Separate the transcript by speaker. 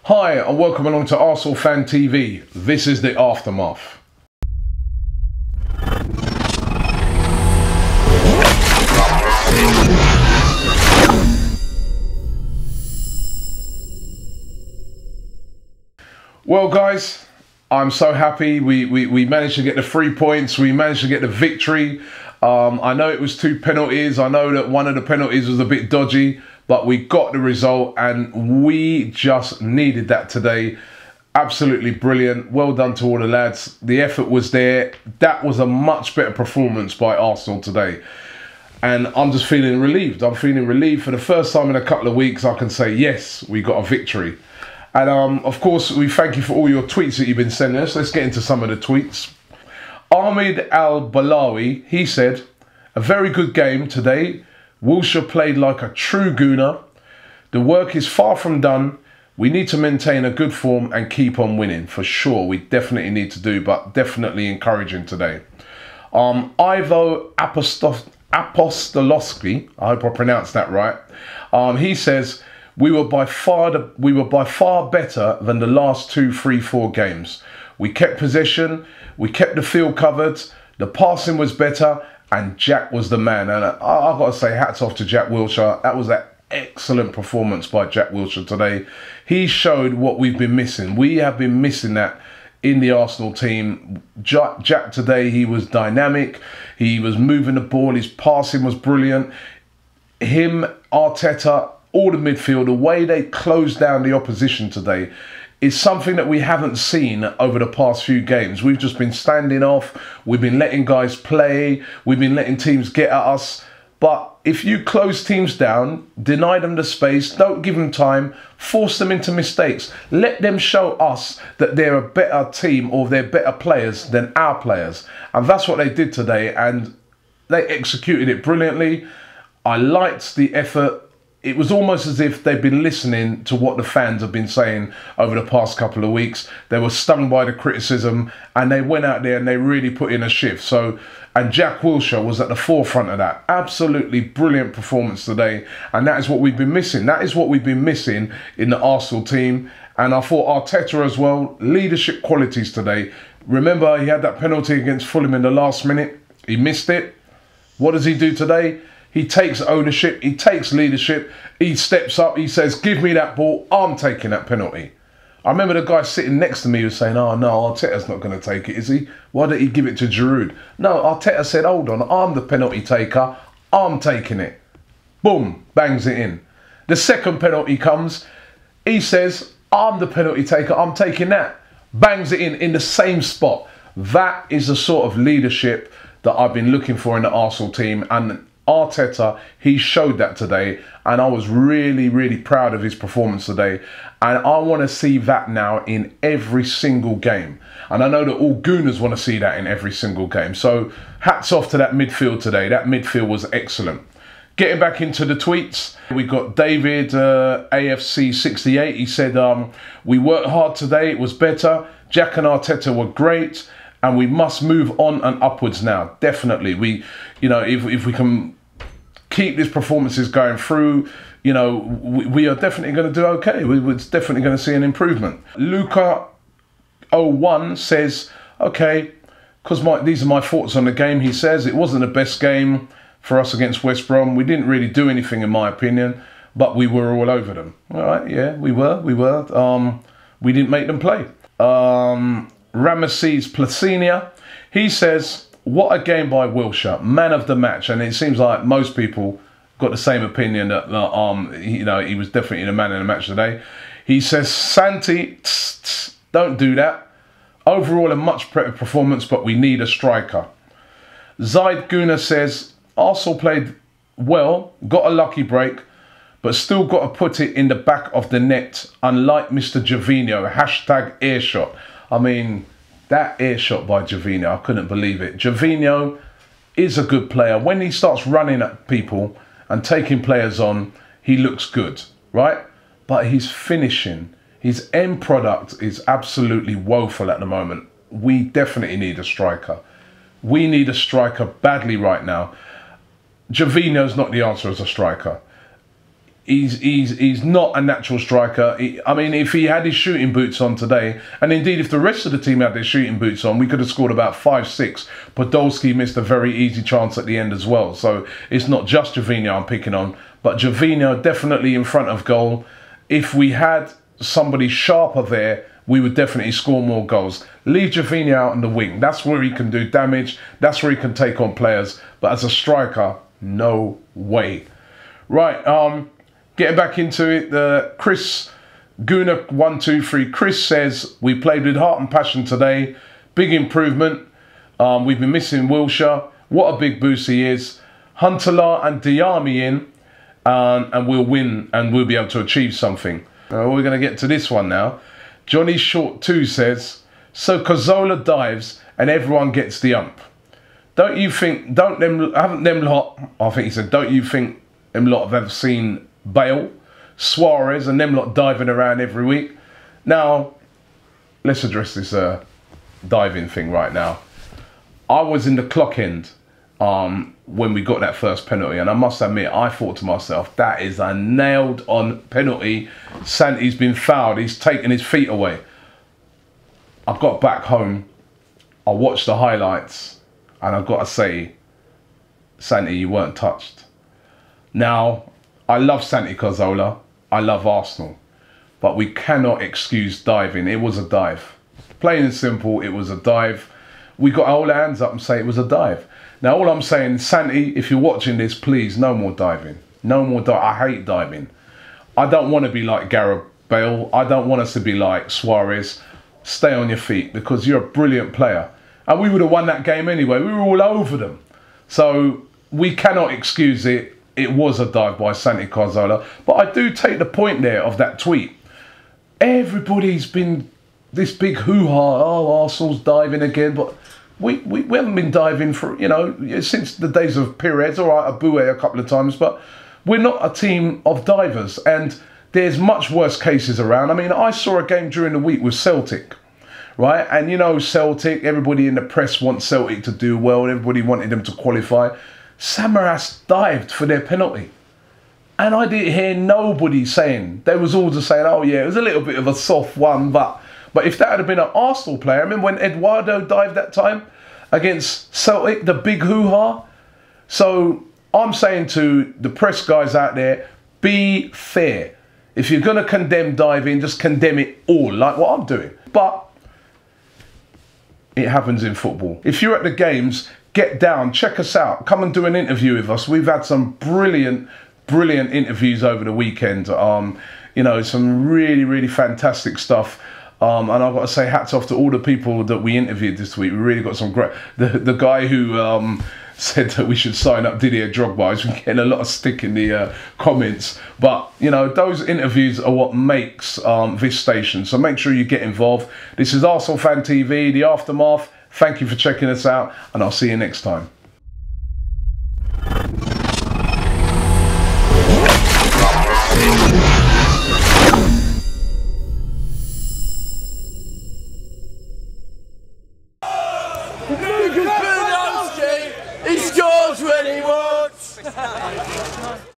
Speaker 1: Hi and welcome along to Arsenal Fan TV. This is the aftermath. Well guys, I'm so happy we managed to get the 3 points, we managed to get the victory. I know it was 2 penalties, I know that one of the penalties was a bit dodgy, but we got the result and we just needed that today. Absolutely brilliant. Well done to all the lads. The effort was there. That was a much better performance by Arsenal today. And I'm just feeling relieved. I'm feeling relieved for the first time in a couple of weeks. I can say, yes, we got a victory. And of course, we thank you for all your tweets that you've been sending us. Let's get into some of the tweets. Ahmed Al-Balawi, he said, a very good game today. Wilshere played like a true Gooner. The work is far from done. We need to maintain a good form and keep on winning. For sure, we definitely need to do, but definitely encouraging today. Ivo Apostolowski, I hope I pronounced that right. He says, we were by far better than the last 2, 3, 4 games. We kept possession, we kept the field covered, the passing was better, and Jack was the man. And I've got to say, hats off to Jack Wilshere. That was an excellent performance by Jack Wilshere today. He showed what we've been missing. We have been missing that in the Arsenal team. Jack today, he was dynamic. He was moving the ball. His passing was brilliant. Him, Arteta, all the midfield, the way they closed down the opposition today is something that we haven't seen over the past few games. We've just been standing off. We've been letting guys play. We've been letting teams get at us. But if you close teams down, deny them the space, don't give them time, force them into mistakes, let them show us that they're a better team or they're better players than our players. And that's what they did today, and they executed it brilliantly. I liked the effort. It was almost as if they've been listening to what the fans have been saying over the past couple of weeks. They were stung by the criticism and they went out there and they really put in a shift. So, and Jack Wilshere was at the forefront of that. Absolutely brilliant performance today. And that is what we've been missing. That is what we've been missing in the Arsenal team. And I thought Arteta as well, leadership qualities today. Remember, he had that penalty against Fulham in the last minute. He missed it. What does he do today? He takes ownership, he takes leadership, he steps up, he says, give me that ball, I'm taking that penalty. I remember the guy sitting next to me was saying, oh no, Arteta's not going to take it, is he? Why did he give it to Giroud? No, Arteta said, hold on, I'm the penalty taker, I'm taking it. Boom, bangs it in. The second penalty comes, he says, I'm the penalty taker, I'm taking that. Bangs it in the same spot. That is the sort of leadership that I've been looking for in the Arsenal team, and Arteta, he showed that today, and I was really, really proud of his performance today. And I want to see that now in every single game. And I know that all Gooners want to see that in every single game. So hats off to that midfield today. That midfield was excellent. Getting back into the tweets, we got David, AFC68. He said, we worked hard today, it was better. Jack and Arteta were great, and we must move on and upwards now. Definitely. If we can keep these performances going through, we are definitely going to do okay. We're definitely going to see an improvement. Luca01 says, okay, because these are my thoughts on the game. He says it wasn't the best game for us against West Brom. We didn't really do anything, in my opinion, but we were all over them. All right, yeah, we were. We didn't make them play. Ramesses Placinia, he says, what a game by Wilshere, man of the match. And it seems like most people got the same opinion that he was definitely the man of the match today. He says, Santi, don't do that. Overall, a much better performance, but we need a striker. Zayed Gooner says, Arsenal played well, got a lucky break, but still got to put it in the back of the net, unlike Mr. Gervinho, #earshot. I mean, that earshot by Gervinho, I couldn't believe it. Gervinho is a good player. When he starts running at people and taking players on, he looks good, right? But his finishing, his end product is absolutely woeful at the moment. We definitely need a striker. We need a striker badly right now. Gervinho's not the answer as a striker. He's not a natural striker. I mean, if he had his shooting boots on today, and indeed if the rest of the team had their shooting boots on, we could have scored about 5-6. Podolski missed a very easy chance at the end as well. So it's not just Gervinho I'm picking on, but Gervinho definitely in front of goal. If we had somebody sharper there, we would definitely score more goals. Leave Gervinho out on the wing. That's where he can do damage. That's where he can take on players. But as a striker, no way. Right, getting back into it, Chris Gooner 123. Chris says we played with heart and passion today. Big improvement. We've been missing Wilshire. What a big boost he is. Huntelaar and Diami in, and we'll win and we'll be able to achieve something. We're going to get to this one now. Johnny Short 2 says, so Cazorla dives and everyone gets the ump. Don't you think? Haven't them lot? I think he said, don't you think them lot have ever seen Bale, Suarez, and them lot diving around every week? Now, let's address this diving thing right now. I was in the clock end when we got that first penalty, and I must admit, I thought to myself, that is a nailed on penalty. Santi's been fouled, he's taken his feet away. I got back home, I watched the highlights, and I've got to say, Santi, you weren't touched. Now, I love Santi Cazorla, I love Arsenal, but we cannot excuse diving. It was a dive. Plain and simple, it was a dive. We got our hands up and say it was a dive. Now, all I'm saying, Santi, if you're watching this, please, no more diving. No more diving. I hate diving. I don't want to be like Gareth Bale. I don't want us to be like Suarez. Stay on your feet because you're a brilliant player. And we would have won that game anyway. We were all over them. So we cannot excuse it. It was a dive by Santi Cazorla. But I do take the point there of that tweet. Everybody's been this big hoo-ha. Oh, Arsenal's diving again. But we haven't been diving for, you know, since the days of Pires. All right, Aboué a couple of times. But we're not a team of divers. And there's much worse cases around. I mean, I saw a game during the week with Celtic. Right? And, you know, Celtic, everybody in the press wants Celtic to do well. Everybody wanted them to qualify. Samaras dived for their penalty. And I didn't hear nobody saying, they was all just saying, oh yeah, it was a little bit of a soft one, but if that had been an Arsenal player, I remember when Eduardo dived that time against Celtic, the big hoo-ha. So I'm saying to the press guys out there, be fair. If you're going to condemn diving, just condemn it all, like what I'm doing. But it happens in football. If you're at the games, get down, check us out, come and do an interview with us. We've had some brilliant interviews over the weekend. You know, some really fantastic stuff. And I've got to say hats off to all the people that we interviewed this week. We really got some great... The guy who said that we should sign up Didier Drogba, he's been getting a lot of stick in the comments. But, you know, those interviews are what makes this station. So make sure you get involved. This is Arsenal Fan TV, The Aftermath. Thank you for checking us out, and I'll see you next time.